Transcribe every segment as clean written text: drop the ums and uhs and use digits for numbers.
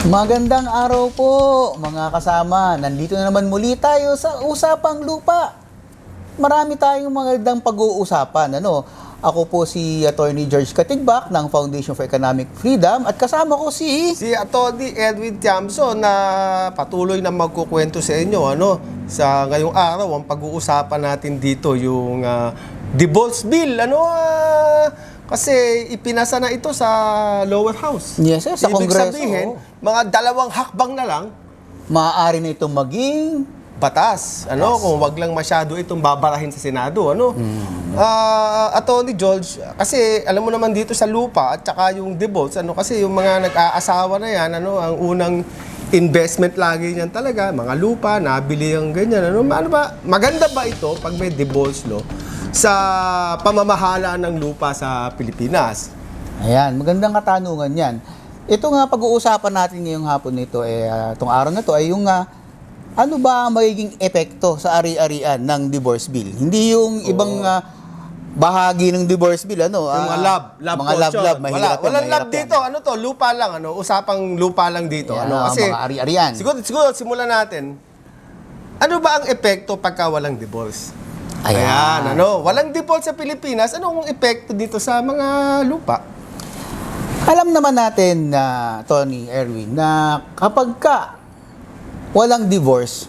Magandang araw po, mga kasama. Nandito na naman muli tayo sa Usapang Lupa. Marami tayong magandang pag-uusapan. Ako po si Attorney George Katigbak ng Foundation for Economic Freedom at kasama ko si Atty. Edwin Tiamson na patuloy na magkukwento sa inyo sa ngayong araw ang pag-uusapan natin dito yung divorce bill kasi ipinasa na ito sa lower house. Yes, sa Ibig Kongreso. sabihin, mga dalawang hakbang na lang Maaari na itong maging batas. Kung wag lang masyado itong babarahin sa Senado, Attorney George, kasi alam mo naman dito sa lupa at saka yung divorce, kasi yung mga nag-aasawa na yan, ang unang investment lagi niyan talaga, mga lupa, nabili ang ganyan. Ano ba? Maganda ba ito pag may divorce law sa pamamahala ng lupa sa Pilipinas? Ayan, magandang katanungan yan. Ito nga pag-uusapan natin ngayong hapon nito, itong araw na to ay yung ano ba ang magiging epekto sa ari-arian ng divorce bill? Hindi yung ibang bahagi ng divorce bill, Yung mga love mga portion. love, mahirap Walang mahirap love dito. Lupa lang, usapang lupa lang dito. Yan, Kasi mga ari-arian. siguro simulan natin. Ano ba ang epekto pagka walang divorce? Ayan. Walang divorce sa Pilipinas, anong epekto dito sa mga lupa? Alam naman natin na, Tony, Erwin, na kapag walang divorce,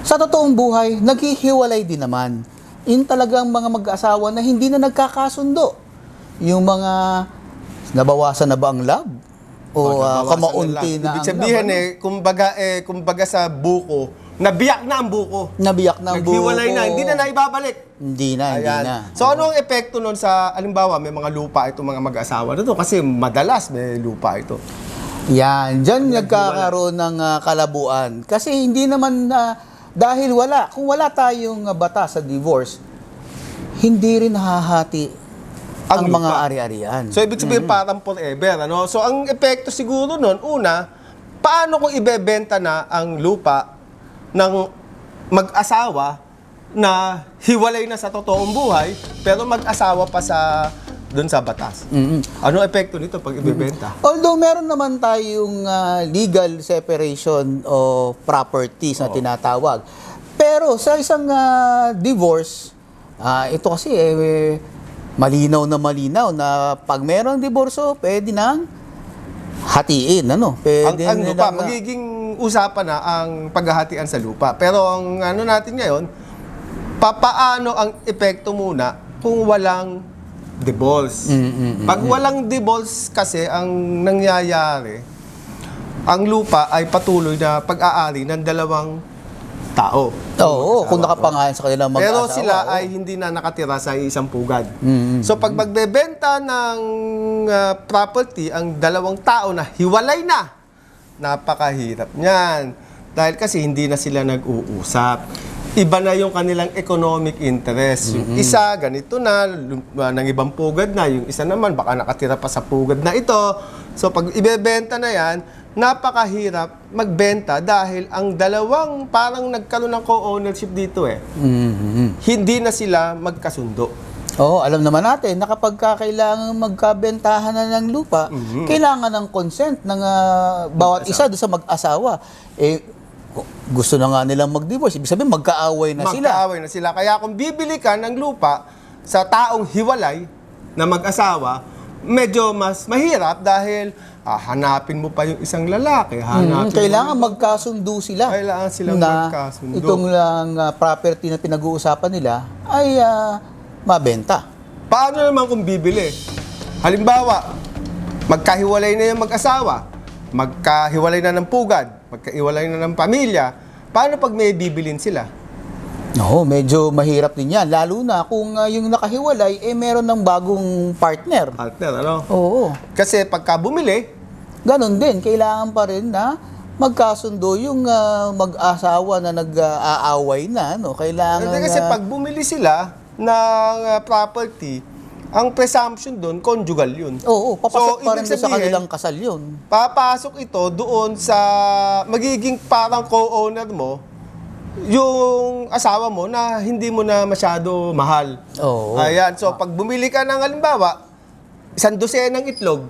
sa totoong buhay, naghihiwalay din naman. Yung talagang mga mag-asawa na hindi na nagkakasundo. Yung mga nabawasan na ba ang love? O kamaunti na Ibig sabihin kumbaga sa buko, nabiyak na ang buko. Nabiyak na ang buko. Naghiwalay na, hindi na naibabalik. Hindi na. So ano ang epekto nun sa, alimbawa, may mga lupa itong mga mag-asawa na to kasi madalas may lupa ito. Yan, dyan nagkakaroon ng kalabuan. Kasi hindi naman, dahil kung wala tayong batas sa divorce, hindi rin nahahati ang mga lupa. ari-arian. So ibig sabihin parang forever. So ang epekto siguro nun, una, paano kung ibebenta na ang lupa ng mag-asawa na hiwalay na sa totoong buhay, pero mag-asawa pa doon sa batas? Ano epekto nito pag ibebenta? Although meron naman tayong legal separation of properties na tinatawag. Pero sa isang divorce, ito kasi malinaw na pag merong diborsyo, pwede nang hatiin. Pwede Ang lupa, nilang, magiging usapan na ang paghahatian sa lupa. Pero ang natin ngayon, papaano ang epekto muna kung walang divorce? Pag walang divorce kasi, ang nangyayari, ang lupa ay patuloy na pag-aari ng dalawang tao. Oo, kung nakapangalan sa kanilang mag-asawa. Pero sila ay hindi na nakatira sa isang pugad. So pag magbebenta ng property ang dalawang tao na hiwalay na, napakahirap niyan. Dahil kasi hindi na sila nag-uusap. Iba na yung kanilang economic interest. Yung isa, ganito na, ng ibang pugad na. Yung isa naman, baka nakatira pa sa pugad na ito. So pag ibebenta na yan, napakahirap magbenta dahil ang dalawang parang nagkaroon ng co-ownership dito Hindi na sila magkasundo. Alam naman natin na kapag kailangan magkabentahan na ng lupa, kailangan ng consent ng bawat isa doon sa mag-asawa. Gusto na nga nilang mag-divorce. Ibig sabihin, magkaaway na sila. Magkaaway na sila. Kaya kung bibili ka ng lupa sa taong hiwalay na mag-asawa, medyo mas mahirap dahil hanapin mo pa yung isang lalaki. Kailangan magkasundo sila. Kailangan silang na magkasundo. Itong lang property na pinag-uusapan nila ay mabenta. Paano naman kung bibili? Halimbawa, magkahiwalay na yung mag-asawa, magkahiwalay na ng pugad, magkahiwalay na ng pamilya, paano pag may bibilin sila? Medyo mahirap din yan. Lalo na kung yung nakahiwalay, meron ng bagong partner. Oo. Kasi pagka bumili, ganon din. Kailangan pa rin na magkasundo yung mag-asawa na nag-aaway na. Kailangan kasi pag bumili sila ng property, ang presumption doon, conjugal yun. Oo, papasok pa rin ibig sa sabihin, kanilang kasal yun. Papasok ito doon sa magiging parang co-owner mo, yung asawa mo na hindi mo na masyado mahal. Oo. Ayan, so pag bumili ka ng halimbawa, 100 ng itlog,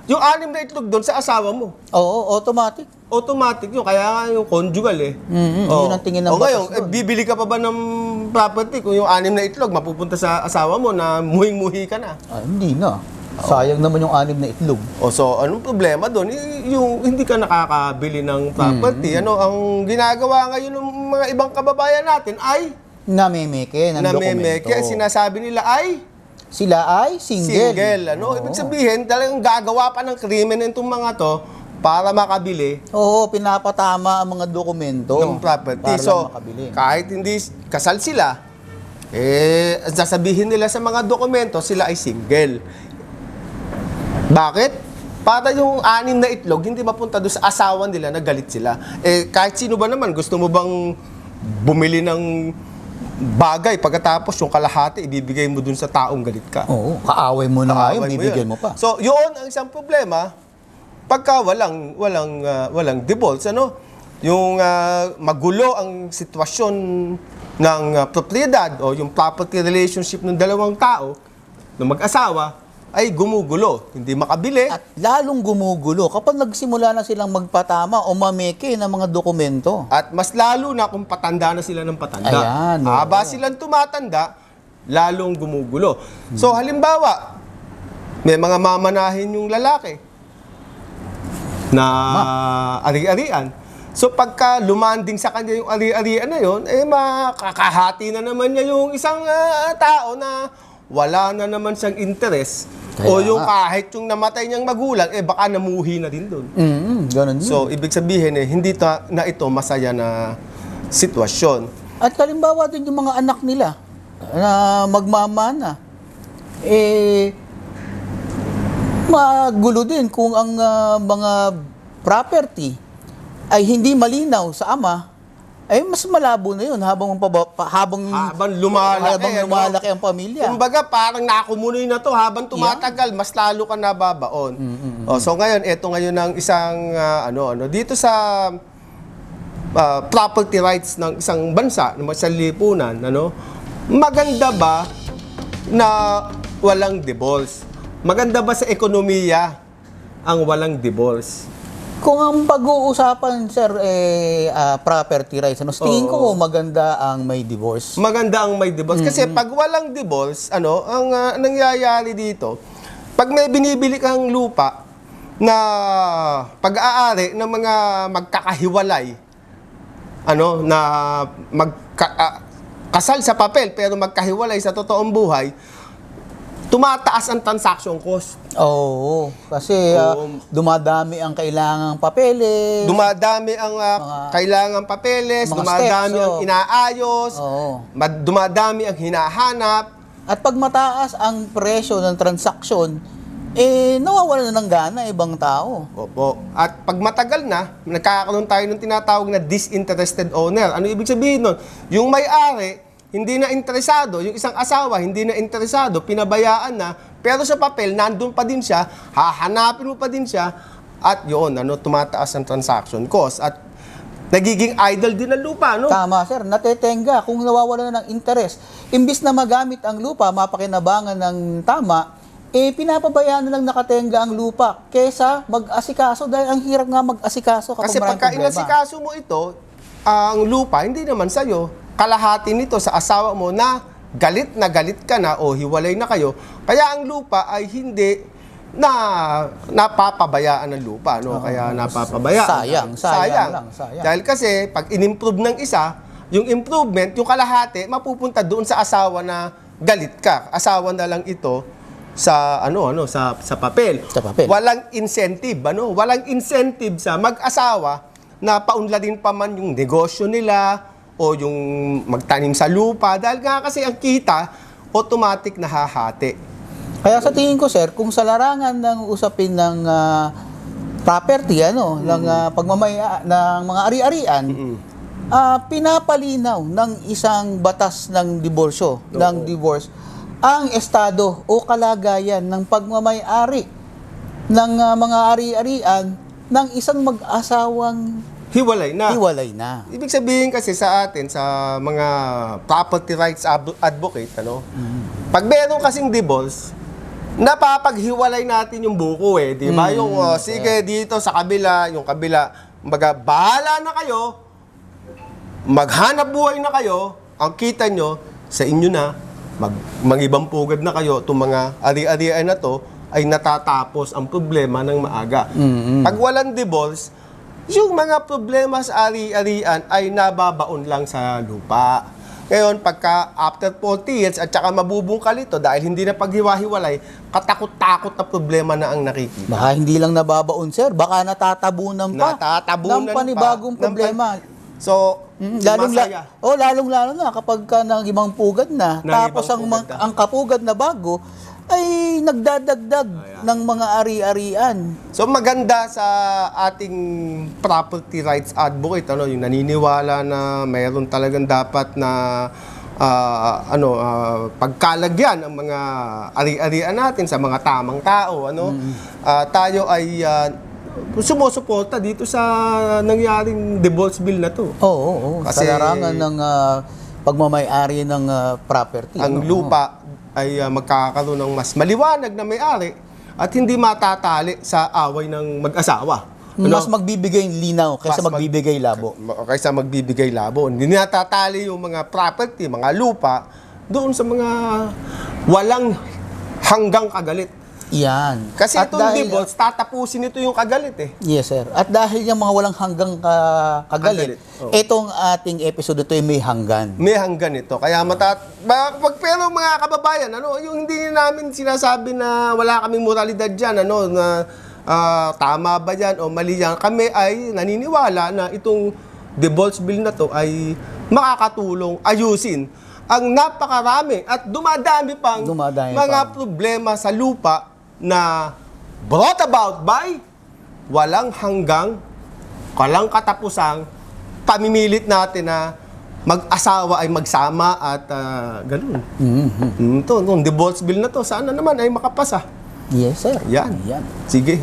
yung 6 na itlog doon sa asawa mo. Oo, automatic. Automatic yun, kaya nga yung conjugal eh. Yun ang tingin ng O ngayon, batas doon. bibili ka pa ba ng property kung yung 6 na itlog mapupunta sa asawa mo na muhing-muhi ka na? Hindi na. Sayang naman yung 6 na itlog. O so, anong problema doon? Yung hindi ka nakakabili ng property. Ano, ang ginagawa ngayon ng mga ibang kababayan natin ay Namemeke ng dokumento. Kaya sinasabi nila ay Sila ay single. single. Ano, Oo. ibig sabihin, talagang gagawa pa ng krimen itong mga to para makabili Oo, pinapatama ang mga dokumento. ng property. Para So, lang makabili. kahit hindi kasal sila, sasabihin nila sa mga dokumento, sila ay single. Bakit? Para yung 6 na itlog, hindi mapunta doon sa asawa nila na galit sila. Kahit sino ba naman, gusto mo bang bumili ng bagay pagkatapos yung kalahati, ibibigay mo doon sa taong galit ka? Oo, kaaway mo na nga yun, Kaaway mo bibigyan yun. mo pa. So, yun ang isang problema pagka walang divorce, ano? Yung magulo ang sitwasyon ng propriedad o yung property relationship ng dalawang tao na mag-asawa ay gumugulo, hindi makabili. At lalong gumugulo kapag nagsimula na silang magpatama o mameke ng mga dokumento. At mas lalo na kung patanda na sila ng patanda. Ayan, oo. Haba silang tumatanda, lalong gumugulo. So, halimbawa, may mga mamanahin yung lalaki na ari-arian. So, pagka lumanding sa kanya yung ari-arian na yun, makakahati na naman niya yung isang tao na wala na naman siyang interest. O Kaya yung nga. kahit yung namatay niyang magulang, baka namuhi na din doon. Ganun din. So, ibig sabihin hindi na ito masaya na sitwasyon. At halimbawa din yung mga anak nila na magmamana, magulo din kung ang mga property ay hindi malinaw sa ama, ay mas malabo na yun habang lumalaki ang pamilya. Kumbaga, parang nakumunoy na to habang tumatagal, mas lalo ka nababaon. So ngayon, ito ngayon ang isang dito sa property rights ng isang bansa, ng isang lipunan, maganda ba na walang divorce? Maganda ba sa ekonomiya ang walang divorce? Kung ang pag-uusapan, sir, property rights, sa tingin ko maganda ang may divorce. Maganda ang may divorce. Kasi pag walang divorce, ang nangyayari dito, pag may binibili kang lupa na pag-aari ng mga magkakahiwalay, na kasal sa papel pero magkahiwalay sa totoong buhay, tumataas ang transaction cost. Oo, kasi dumadami ang kailangang papeles. Dumadami ang kailangang papeles, mga dumadami steps, ang inaayos, Oo. dumadami ang hinahanap. At pag mataas ang presyo ng transaksyon, nawawala na ng gana ibang tao. Opo. At pag matagal na, nagkakaroon tayo ng tinatawag na disinterested owner. Ano ibig sabihin nun? Yung may-ari, hindi na interesado, yung isang asawa, hindi na interesado, pinabayaan na, pero sa papel, nandun pa din siya, hahanapin mo pa din siya, at yun, tumataas ang transaction cost. At nagiging idle din ang lupa, no? Tama, sir. Natetenga kung nawawala na ng interest. Imbis na magamit ang lupa, mapakinabangan ng tama, pinapabayaan na lang nakatenga ang lupa kesa mag-asikaso dahil ang hirap nga mag-asikaso kapag Kasi maraming pagka problema. inasikaso mo ito, ang lupa, hindi naman sa'yo. Kalahati nito sa asawa mo na galit ka na o hiwalay na kayo. Kaya ang lupa ay hindi na napapabayaan ng lupa, no? Kaya napapabayaan. Sayang. Dahil kasi pag in-improve ng isa, yung improvement, yung kalahati mapupunta doon sa asawa na galit ka. Asawa na lang ito sa sa papel. Sa papel. Walang incentive, Walang incentive sa mag-asawa na paunladin pa man yung negosyo nila o yung magtanim sa lupa dahil nga kasi ang kita automatic na hahati. Kaya sa tingin ko, sir, kung sa larangan ng usapin ng property, ng ng mga ari-arian, pinapalinaw ng isang batas ng diborsyo, ng divorce, ang estado o kalagayan ng pagmamay-ari ng mga ari-arian ng isang mag-asawang Hiwalay na. Ibig sabihin kasi sa atin, sa mga property rights advocate, pag meron kasing divorce, napapaghiwalay natin yung buko eh, di ba? Yung, sige, dito sa kabila, yung kabila, bahala na kayo, maghanap buhay na kayo, ang kita nyo, sa inyo na, mag-ibang pugad na kayo, itong mga ari-arian na to, ay natatapos ang problema ng maaga. Pag walang divorce, yung mga problema sa ari-arian ay nababaon lang sa lupa. Ngayon, pagka after 40 years at saka mabubungkal ito dahil hindi na paghiwa-hiwalay, katakot-takot na problema na ang nakikita. Baka hindi lang nababaon, sir. Baka natatabunan pa. Natatabunan ng panibagong pa. problema. So, masaya. Lalong-lalo na kapag ka ng ibang pugad na, Ng tapos ibang pugad na. ang kapugad na bago, ay nagdadagdag ng mga ari-arian. So maganda sa ating property rights advocate, yung naniniwala na mayroon talagang dapat na pagkalagyan ang mga ari-arian natin sa mga tamang tao, tayo ay sumusuporta dito sa nangyaring divorce bill na to. Oo. Kasi Sa larangan ng pagmamay-ari ng property. Ang lupa ay magkakaroon ng mas maliwanag na may-ari at hindi matatali sa away ng mag-asawa. Mas magbibigay linaw kaysa magbibigay labo. Kaysa magbibigay labo. Hindi natatali yung mga property, mga lupa, doon sa mga walang hanggang kagalit. Yan. Kasi itong divorce, tatapusin ito yung kagalit eh. Yes, sir. At dahil yung mga walang hanggang kagalit, Oo. itong ating episode ito ay may hanggan. May hanggan ito. Kaya pero mga kababayan, yung hindi namin sinasabi na wala kaming moralidad dyan, na tama ba yan o mali yan. Kami ay naniniwala na itong divorce bill na to ay makakatulong ayusin ang napakarami at dumadami pang mga problema sa lupa na brought about by walang hanggang, walang katapusang pamimilit natin na mag-asawa ay magsama at ganun. Itong divorce bill na to, sana naman ay makapasa. Yes, sir. Yan. Sige.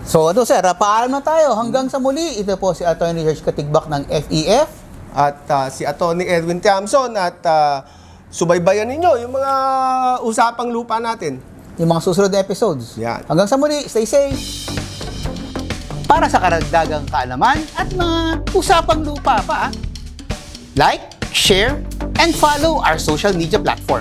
So, sir, paalam na tayo. Hanggang sa muli, ito po si Atty. George Katigbak ng FEF. At si Atty. Erwin Tiamson at subaybayan ninyo yung mga usapang lupa natin. Yung mga susunod na episodes. Yan. Hanggang sa muli, stay safe. Para sa karagdagang kaalaman at mga usapang lupa pa, like, share, and follow our social media platform.